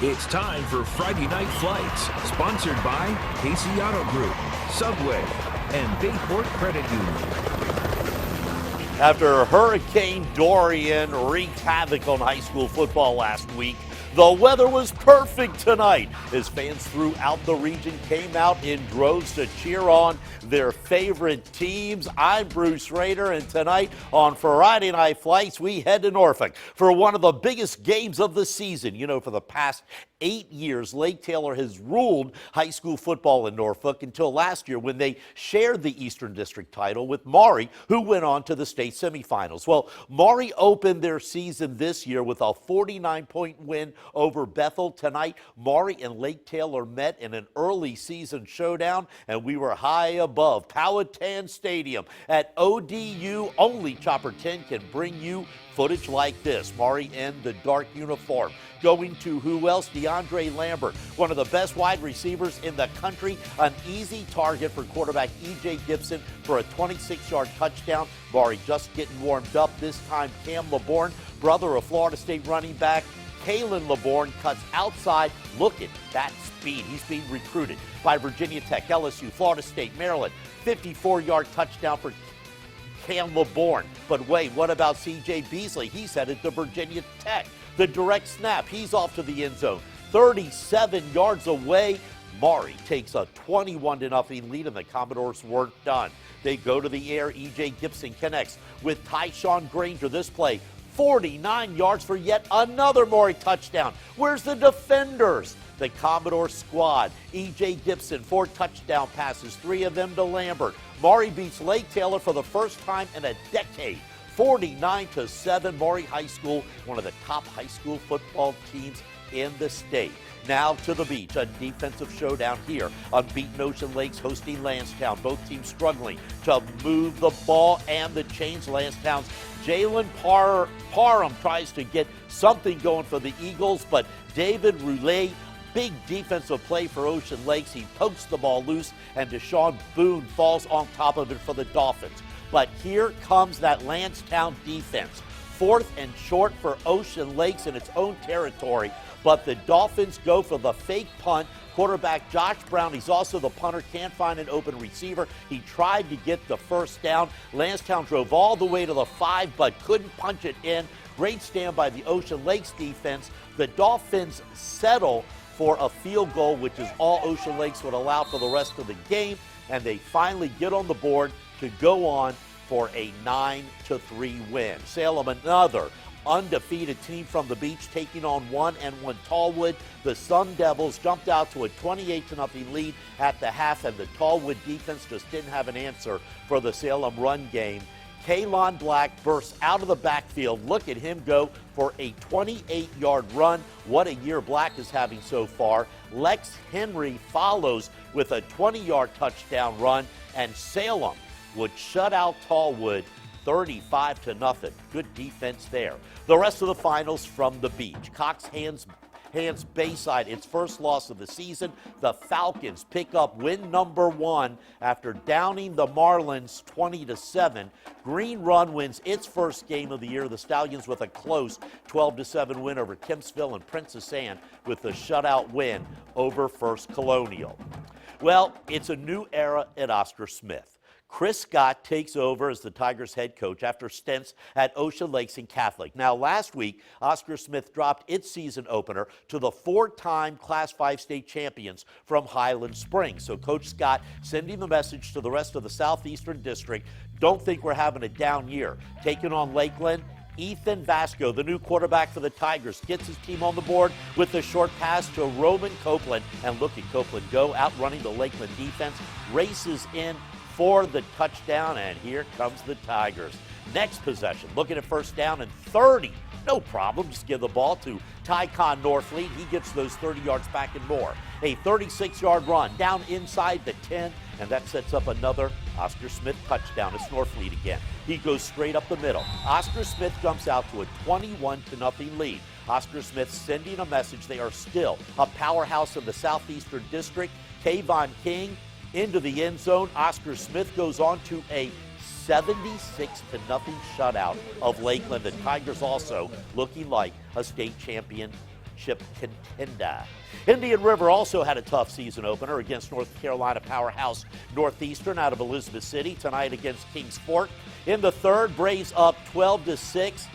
It's time for Friday Night Flights, sponsored by Casey Auto Group, Subway, and Bayport Credit Union. After Hurricane Dorian wreaked havoc on high school football last week, the weather was perfect tonight as fans throughout the region came out in droves to cheer on their favorite teams. I'm Bruce Rader, and tonight on Friday Night Flights, we head to Norfolk for one of the biggest games of the season. You know, for the past 8 years, Lake Taylor has ruled high school football in Norfolk until last year when they shared the Eastern District title with Maury, who went on to the state semifinals. Well, Maury opened their season this year with a 49-point win over Bethel. Tonight, Maury and Lake Taylor met in an early season showdown, and we were high above Powhatan Stadium. At ODU, only Chopper 10 can bring you footage like this. Maury in the dark uniform, going to who else? DeAndre Lambert, one of the best wide receivers in the country, an easy target for quarterback E.J. Gibson for a 26-yard touchdown. Maury just getting warmed up. This time, Cam LeBourne, brother of Florida State running back Kalen LeBourne, cuts outside. Look at that speed. He's being recruited by Virginia Tech, LSU, Florida State, Maryland. 54-yard touchdown for Cam LeBourne. But wait, what about C.J. Beasley? He's headed to Virginia Tech. The direct snap, he's off to the end zone. 37 yards away, Maury takes a 21-0 lead, and the Commodores weren't done. They go to the air. E.J. Gibson connects with Tyshawn Granger. This play, 49 yards for yet another Maury touchdown. Where's the defenders? The Commodore squad. E.J. Gibson, 4 touchdown passes, 3 of them to Lambert. Maury beats Lake Taylor for the first time in a decade. 49-7, Maury High School, one of the top high school football teams in the state. Now to the beach, a defensive showdown here. Unbeaten Ocean Lakes hosting Lansdowne. Both teams struggling to move the ball and the chains. Lansdowne's Jalen Parham tries to get something going for the Eagles, but David Roulet, big defensive play for Ocean Lakes. He pokes the ball loose, and Deshaun Boone falls on top of it for the Dolphins. But here comes that Lansdowne defense. 4th and short for Ocean Lakes in its own territory, but the Dolphins go for the fake punt. Quarterback Josh Brown, he's also the punter, can't find an open receiver. He tried to get the first down. Lansdowne drove all the way to the 5, but couldn't punch it in. Great stand by the Ocean Lakes defense. The Dolphins settle for a field goal, which is all Ocean Lakes would allow for the rest of the game, and they finally get on the board to go on for a 9-3 win. Salem, another undefeated team from the beach, taking on 1-1 Tallwood. The Sun Devils jumped out to a 28-0 lead at the half, and the Tallwood defense just didn't have an answer for the Salem run game. Kalon Black bursts out of the backfield. Look at him go for a 28-yard run. What a year Black is having so far. Lex Henry follows with a 20-yard touchdown run, and Salem would shut out Tallwood 35-0. Good defense there. The rest of the finals from the beach. Cox hands Bayside its first loss of the season. The Falcons pick up win number 1 after downing the Marlins 20-7. Green Run wins its first game of the year. The Stallions with a close 12-7 win over Kempsville, and Princess Anne with a shutout win over First Colonial. Well, it's a new era at Oscar Smith. Chris Scott takes over as the Tigers head coach after stints at Ocean Lakes and Catholic. Now, last week, Oscar Smith dropped its season opener to the 4-time Class 5 state champions from Highland Springs. So Coach Scott sending the message to the rest of the Southeastern District, don't think we're having a down year. Taking on Lakeland, Ethan Vasco, the new quarterback for the Tigers, gets his team on the board with a short pass to Roman Copeland. And look at Copeland go, outrunning the Lakeland defense, races in for the touchdown, and here comes the Tigers. Next possession, looking at first down and 30. No problem, just give the ball to Tycon Norfleet. He gets those 30 yards back and more. A 36-yard run down inside the 10, and that sets up another Oscar Smith touchdown. It's Norfleet again. He goes straight up the middle. Oscar Smith jumps out to a 21-0 lead. Oscar Smith sending a message they are still a powerhouse in the Southeastern District. Kayvon King into the end zone. Oscar Smith goes on to a 76-0 shutout of Lakeland. The Tigers also looking like a state champion championship contender. Indian River also had a tough season opener against North Carolina powerhouse Northeastern out of Elizabeth City tonight against Kings Fork. In the third, Braves up 12-6.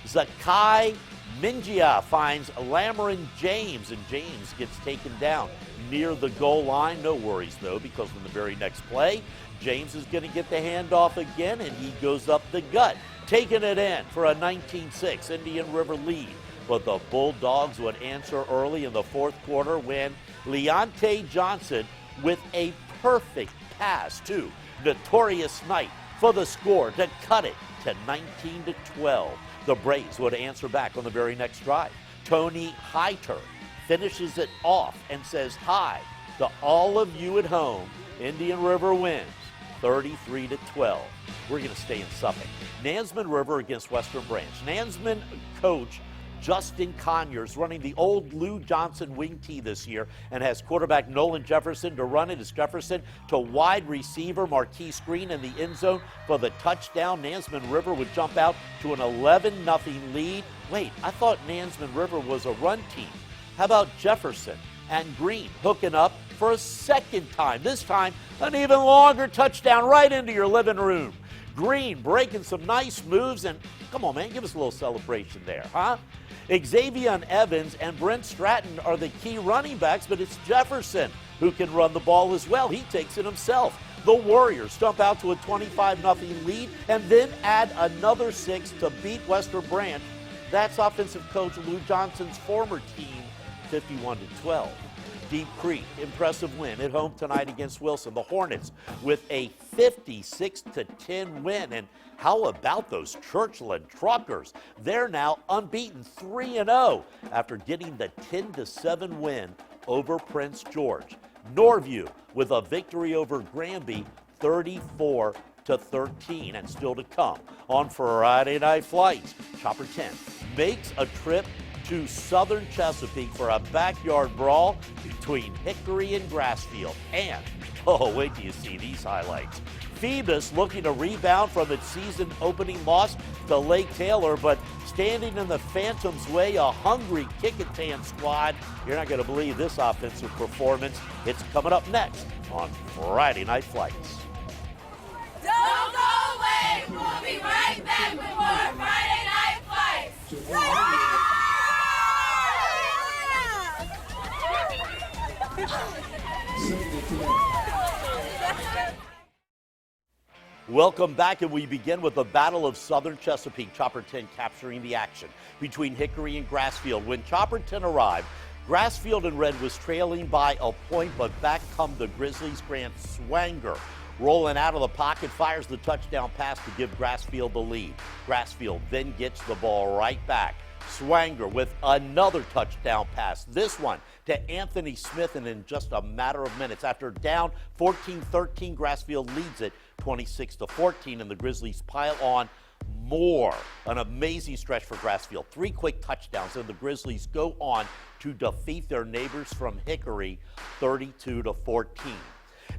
Zakai Mingia finds Lamarin James, and James gets taken down near the goal line. No worries, though, because in the very next play, James is going to get the handoff again, and he goes up the gut, taking it in for a 19-6 Indian River lead. But the Bulldogs would answer early in the fourth quarter when Leonte Johnson with a perfect pass to Notorious Knight for the score to cut it to 19-12. The Braves would answer back on the very next drive. Tony Heiter finishes it off and says hi to all of you at home. Indian River wins 33-12. We're going to stay in Suffolk. Nansemond River against Western Branch. Nansemond coach Justin Conyers running the old Lou Johnson wing tee this year and has quarterback Nolan Jefferson to run it as Jefferson to wide receiver Marquise Green in the end zone for the touchdown. Nansemond River would jump out to an 11-0 lead. Wait, I thought Nansemond River was a run team. How about Jefferson and Green hooking up for a second time? This time, an even longer touchdown right into your living room. Green breaking some nice moves, and come on, man, give us a little celebration there, huh? Xavier Evans and Brent Stratton are the key running backs, but it's Jefferson who can run the ball as well. He takes it himself. The Warriors stump out to a 25-0 lead and then add another 6 to beat Western Branch. That's offensive coach Lou Johnson's former team, 51-12. Deep Creek, impressive win at home tonight against Wilson. The Hornets with a 56-10 win. And how about those Churchland Truckers? They're now unbeaten 3-0 after getting the 10-7 win over Prince George. Norview with a victory over Granby 34-13. And still to come on Friday Night Flights. Chopper 10 makes a trip to southern Chesapeake for a backyard brawl between Hickory and Grassfield. And, oh, wait till you see these highlights. Phoebus looking to rebound from its season opening loss to Lake Taylor, but standing in the Phantoms' way, a hungry Kickintan squad. You're not going to believe this offensive performance. It's coming up next on Friday Night Flights. Don't go away. We'll be right back with more Friday Night Flights. Welcome back, and we begin with the Battle of Southern Chesapeake. Chopper 10 capturing the action between Hickory and Grassfield. When Chopper 10 arrived, Grassfield in red was trailing by a point, but back come the Grizzlies. Grant Swanger rolling out of the pocket, fires the touchdown pass to give Grassfield the lead. Grassfield then gets the ball right back. Swanger with another touchdown pass, this one to Anthony Smith, and in just a matter of minutes, after down 14-13, Grassfield leads it 26-14, and the Grizzlies pile on more. An amazing stretch for Grassfield. 3 quick touchdowns, and the Grizzlies go on to defeat their neighbors from Hickory 32-14.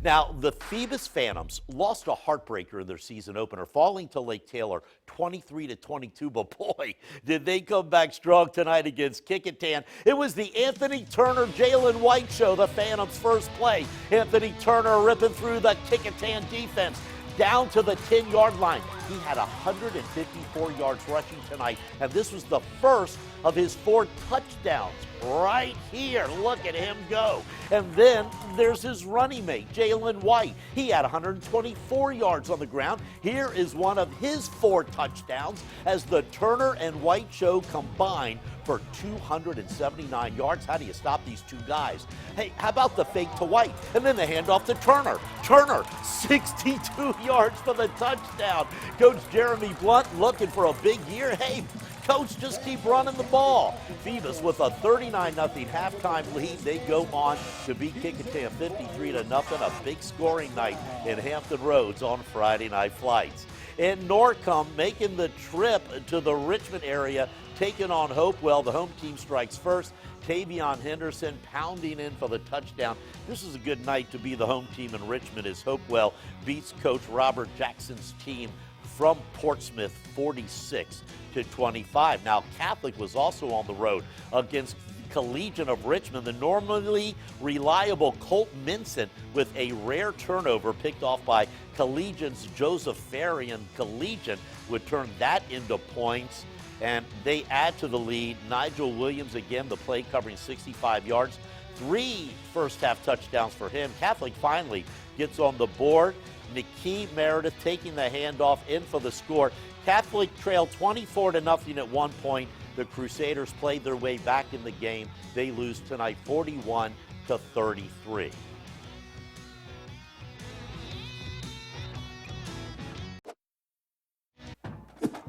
Now, the Phoebus Phantoms lost a heartbreaker in their season opener, falling to Lake Taylor 23-22, but boy, did they come back strong tonight against Kickintan. It was the Anthony Turner, Jalen White show, the Phantoms' first play. Anthony Turner ripping through the Kickintan defense down to the 10-yard line. He had 154 yards rushing tonight, and this was the first of his 4 touchdowns right here. Look at him go. And then there's his running mate, Jalen White. He had 124 yards on the ground. Here is one of his 4 touchdowns as the Turner and White show combined for 279 yards. How do you stop these two guys? Hey, how about the fake to White? And then the handoff to Turner. Turner, 62 yards for the touchdown. Coach Jeremy Blunt looking for a big year. Hey, Coach, just keep running the ball. Phoebus with a 39-0 halftime lead. They go on to beat Kickintan 53-0. A big scoring night in Hampton Roads on Friday Night Flights. And Norcom making the trip to the Richmond area, taking on Hopewell. The home team strikes first. Tavion Henderson pounding in for the touchdown. This is a good night to be the home team in Richmond as Hopewell beats Coach Robert Jackson's team from Portsmouth 46-25. Now, Catholic was also on the road against Collegian of Richmond. The normally reliable Colt Minson with a rare turnover picked off by Collegian's Joseph Ferry, and Collegian would turn that into points, and they add to the lead. Nigel Williams, again, the play covering 65 yards. 3 first-half touchdowns for him. Catholic finally gets on the board. Nikki Meredith taking the handoff in for the score. Catholic trailed 24-0 at one point. The Crusaders played their way back in the game. They lose tonight 41-33.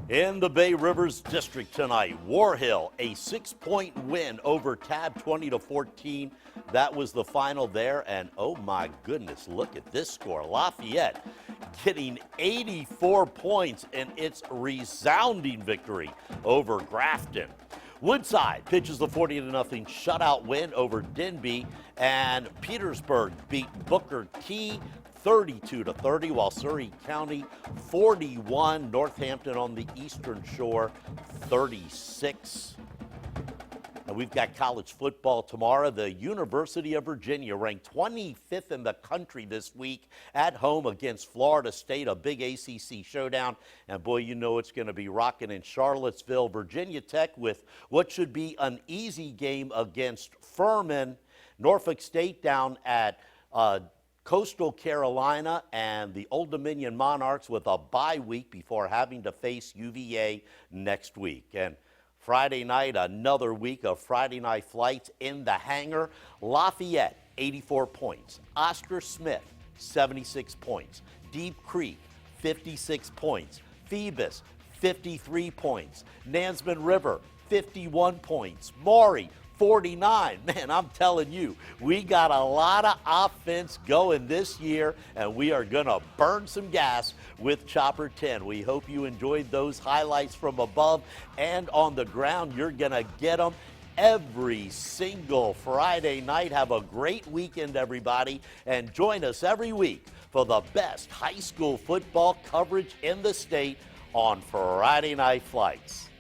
In the Bay Rivers District tonight, War Hill, a 6-point win over Tab 20-14. That was the final there, and oh my goodness, look at this score. Lafayette getting 84 points in its resounding victory over Grafton. Woodside pitches the 40-0 shutout win over Denby, and Petersburg beat Booker T 32-30, while Surrey County 41, Northampton on the Eastern Shore 36. And we've got college football tomorrow. The University of Virginia ranked 25th in the country this week at home against Florida State, a big ACC showdown. And boy, you know it's going to be rocking in Charlottesville. Virginia Tech with what should be an easy game against Furman. Norfolk State down at Coastal Carolina, and the Old Dominion Monarchs with a bye week before having to face UVA next week. And Friday night, another week of Friday night flights in the hangar. Lafayette, 84 points. Oscar Smith, 76 points. Deep Creek, 56 points. Phoebus, 53 points. Nansemond River, 51 points. Maury, 49. Man, I'm telling you, we got a lot of offense going this year, and we are going to burn some gas with Chopper 10. We hope you enjoyed those highlights from above and on the ground. You're going to get them every single Friday night. Have a great weekend, everybody, and join us every week for the best high school football coverage in the state on Friday Night Flights.